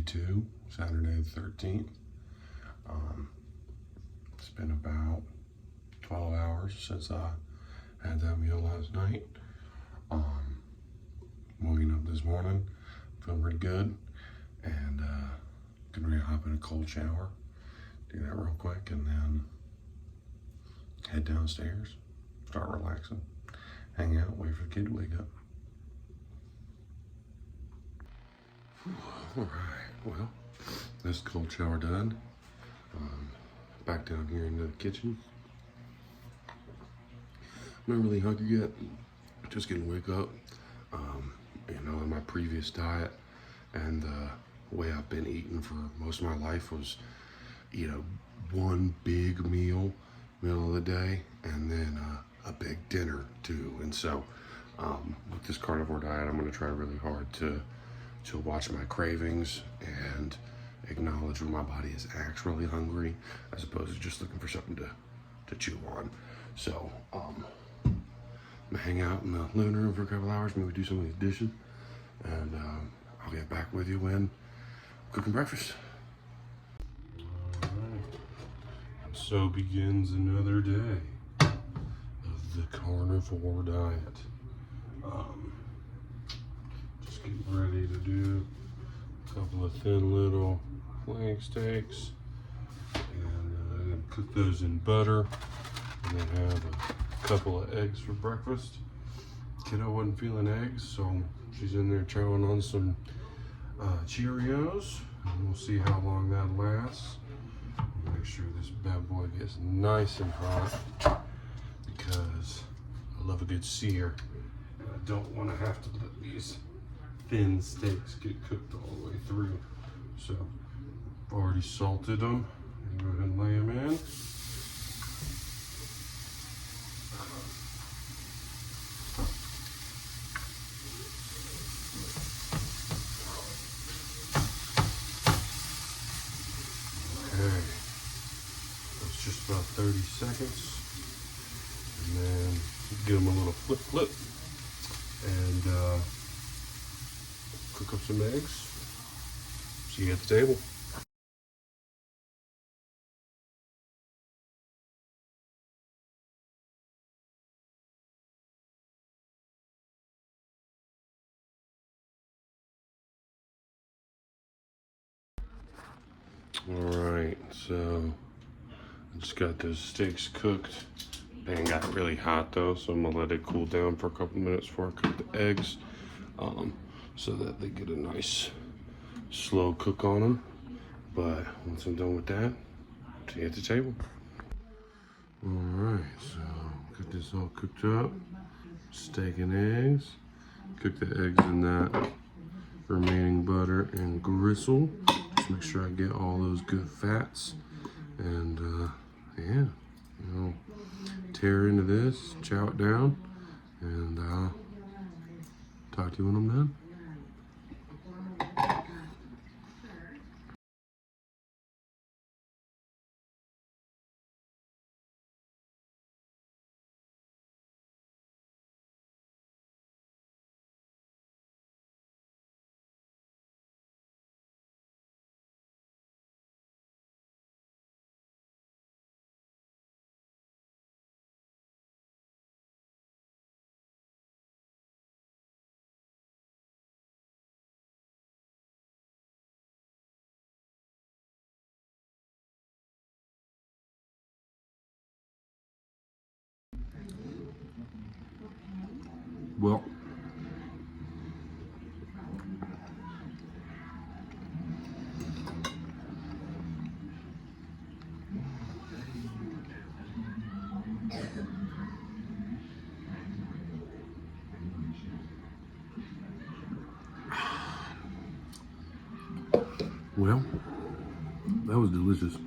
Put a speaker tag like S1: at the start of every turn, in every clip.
S1: 2, Saturday the 13th. It's been about 12 hours since I had that meal last night. Waking up this morning, feeling pretty good, and gonna hop in a cold shower, do that real quick, and then head downstairs, start relaxing, hang out, wait for the kid to wake up. All right, well, this cold shower done. Back down here into the kitchen. Not really hungry yet, just getting wake up. In my previous diet and the way I've been eating for most of my life was one big meal, middle of the day, and then a big dinner too. And so with this carnivore diet, I'm going to try really hard to watch my cravings and acknowledge when my body is actually hungry, as opposed to just looking for something to chew on. So I'm gonna hang out in the living room for a couple hours, maybe do some of these dishes, and I'll get back with you when I'm cooking breakfast. All right. So begins another day of the carnivore diet. Just getting ready to do a couple of thin little flank steaks, and cook those in butter, and then have a couple of eggs for breakfast. Kiddo wasn't feeling eggs, so she's in there chowing on some Cheerios, and we'll see how long that lasts. Make sure this bad boy gets nice and hot, because I love a good sear, and I don't want to have to let these thin steaks get cooked all the way through. So I've already salted them. Go ahead and lay them in. Okay, that's just about 30 seconds, and then give them a little flip, and cook up some eggs. See you at the table. All right, so I just got those steaks cooked. They got really hot though, so I'm gonna let it cool down for a couple minutes before I cook the eggs, so that they get a nice slow cook on them. But once I'm done with that, see you at the table. All right, so get this all cooked up. Steak and eggs. Cook the eggs in that remaining butter and gristle. Just make sure I get all those good fats. And yeah, tear into this, chow it down, and talk to you when I'm done. Well, that was delicious.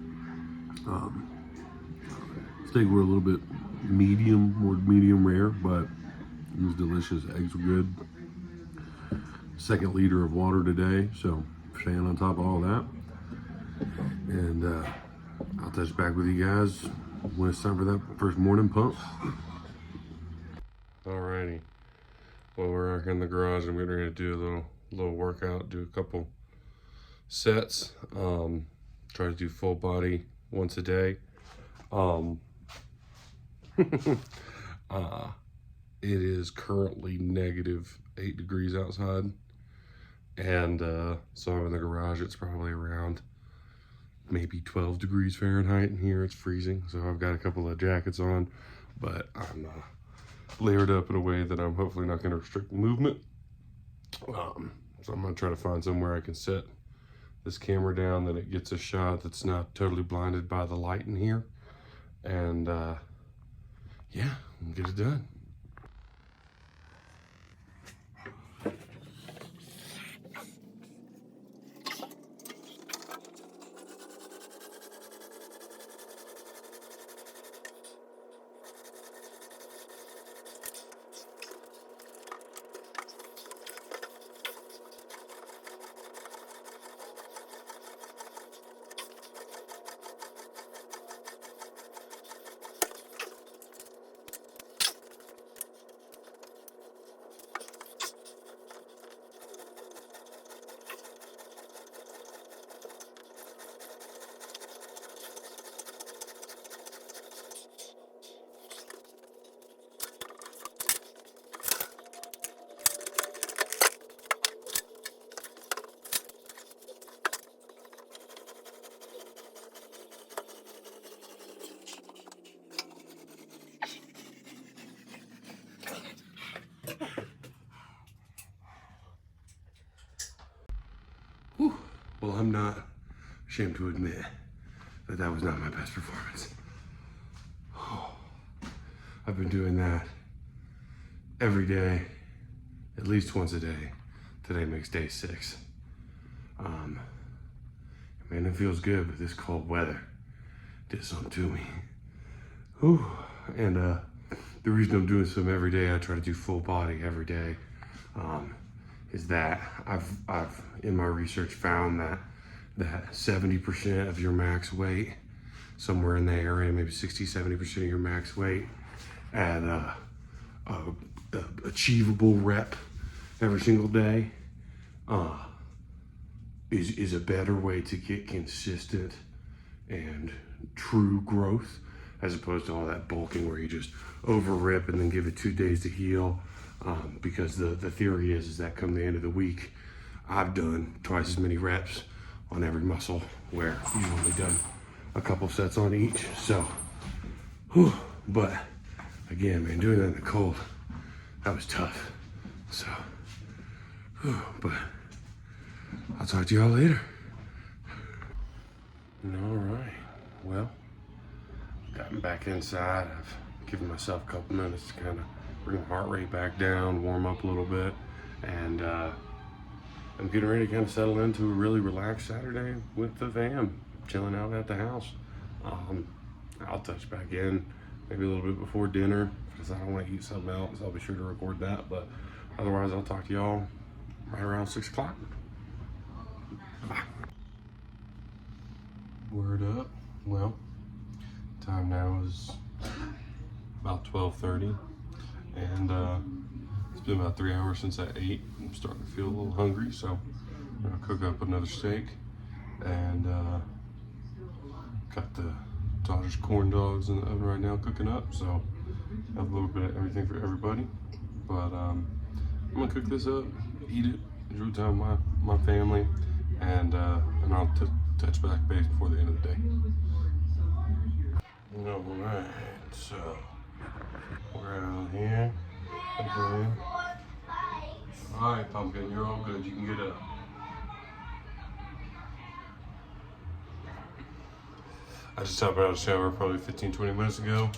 S1: Steak were a little bit more medium rare, but it was delicious. Eggs were good. 2nd liter of water today, so staying on top of all that. And I'll touch back with you guys when it's time for that first morning pump. Alrighty. Well, we're back in the garage and we're gonna do a little workout, do a couple sets. Try to do full body once a day. It is currently -8 degrees outside, and so I'm in the garage. It's probably around maybe 12 degrees Fahrenheit in here. It's freezing, so I've got a couple of jackets on, but I'm layered up in a way that I'm hopefully not going to restrict movement. So I'm going to try to find somewhere I can set this camera down that it gets a shot that's not totally blinded by the light in here, and yeah, get it done. Whew. Well, I'm not ashamed to admit that that was not my best performance. Oh, I've been doing that every day, at least once a day. Today makes day 6. Man, it feels good, but this cold weather did something to me. Whew. And the reason I'm doing some every day, I try to do full body every day, is that I've in my research found that 70% of your max weight, somewhere in the area, maybe 60-70% of your max weight at a achievable rep every single day is a better way to get consistent and true growth, as opposed to all that bulking where you just over rip and then give it 2 days to heal. Because the theory is that come the end of the week, I've done twice as many reps on every muscle where you've only done a couple sets on each. So, whew, but again, man, doing that in the cold, that was tough. So, whew, but I'll talk to y'all later. All right, well, gotten back inside. I've given myself a couple minutes to kind of bring the heart rate back down, warm up a little bit, and I'm getting ready to kind of settle into a really relaxed Saturday with the fam, chilling out at the house. I'll touch back in maybe a little bit before dinner because I don't want to eat something else. I'll be sure to record that, but otherwise I'll talk to y'all right around 6 o'clock. Bye. Word up. Well, time now is about 12:30, and it's been about 3 hours since I ate. I'm starting to feel a little hungry, so I'm gonna cook up another steak, and got the Dodgers corn dogs in the oven right now cooking up, so I have a little bit of everything for everybody. But I'm gonna cook this up, eat it, enjoy time with my family, and I'll touch back base before the end of the day. All right, so we're out here again. All right, Pumpkin, you're all good. You can get up. I just hopped out of the shower probably 15-20 minutes ago.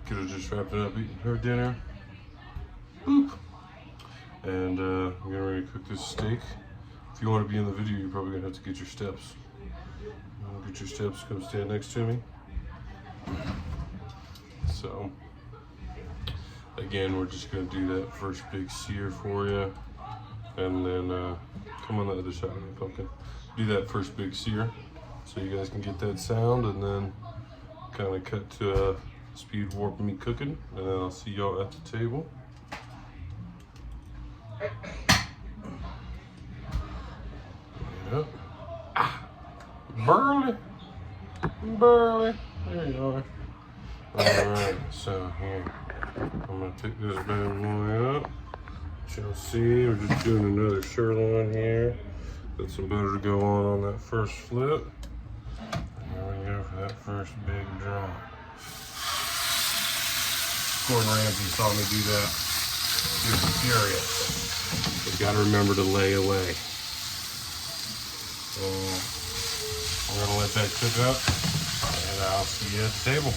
S1: Kiddo just wrapped it up eating her dinner. Boop. And I'm getting ready to cook this steak. If you want to be in the video, you're probably gonna have to get your steps. Get your steps, come stand next to me. So, again, we're just gonna do that first big sear for you. And then, come on the other side of me, Pumpkin. Do that first big sear so you guys can get that sound, and then kind of cut to a speed warp of me cooking, and then I'll see y'all at the table. Yep. Burley. Burley. There you are. Alright, so here, I'm going to take this bad boy up. You'll see, we're just doing another sirloin here. Got some butter to go on that first flip. And there we go for that first big drop. Gordon Ramsay saw me do that. He was furious. You gotta remember to lay away. So we're gonna let that cook up, and I'll see you at the table.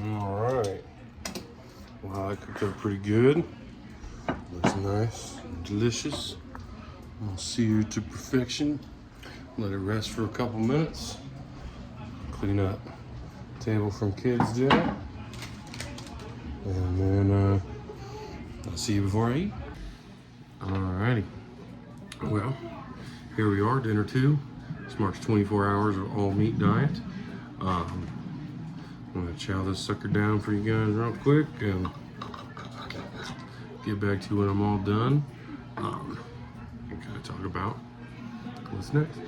S1: Alright. Wow, that cooked up pretty good. Looks nice and delicious. I'll sear to perfection. Let it rest for a couple minutes. Clean up table from kids' dinner. And then I'll see you before I eat. Alrighty. Well, here we are, dinner 2. This marks 24 hours of all meat diet. I'm gonna chow this sucker down for you guys real quick and get back to you when I'm all done. And kind of talk about what's next.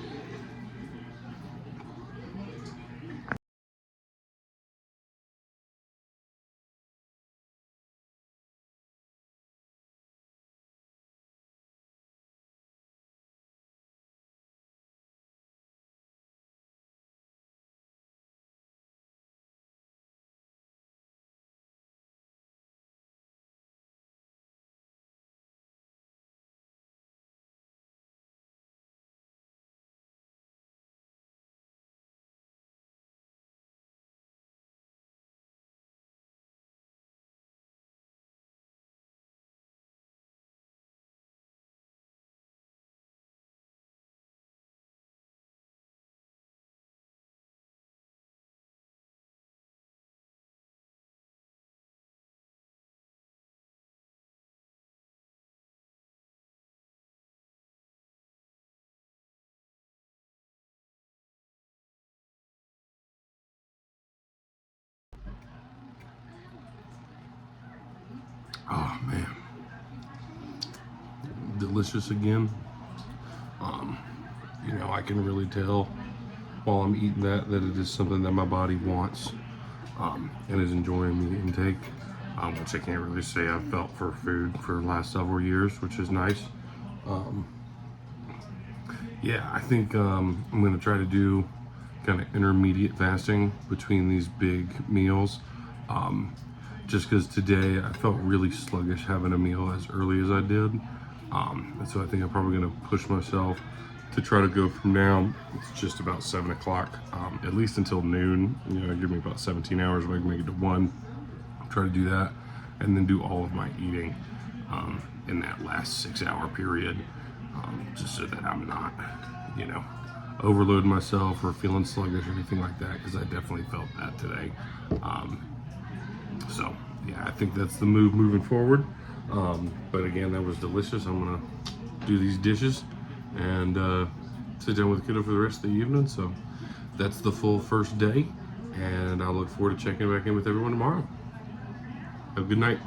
S1: Oh man, delicious again. You know, I can really tell while I'm eating that it is something that my body wants and is enjoying the intake, which I can't really say I've felt for food for the last several years, which is nice. Yeah, I think I'm gonna try to do kind of intermediate fasting between these big meals. Just because today I felt really sluggish having a meal as early as I did. And so I think I'm probably gonna push myself to try to go from now, it's just about 7 o'clock, at least until noon. You know, give me about 17 hours if I can make it to 1. Try to do that, and then do all of my eating in that last 6-hour period, just so that I'm not, you know, overloading myself or feeling sluggish or anything like that, because I definitely felt that today. So yeah, I think that's the move moving forward. But again, that was delicious. I'm gonna do these dishes and sit down with kiddo for the rest of the evening. So that's the full first day, and I look forward to checking back in with everyone tomorrow. Have a good night.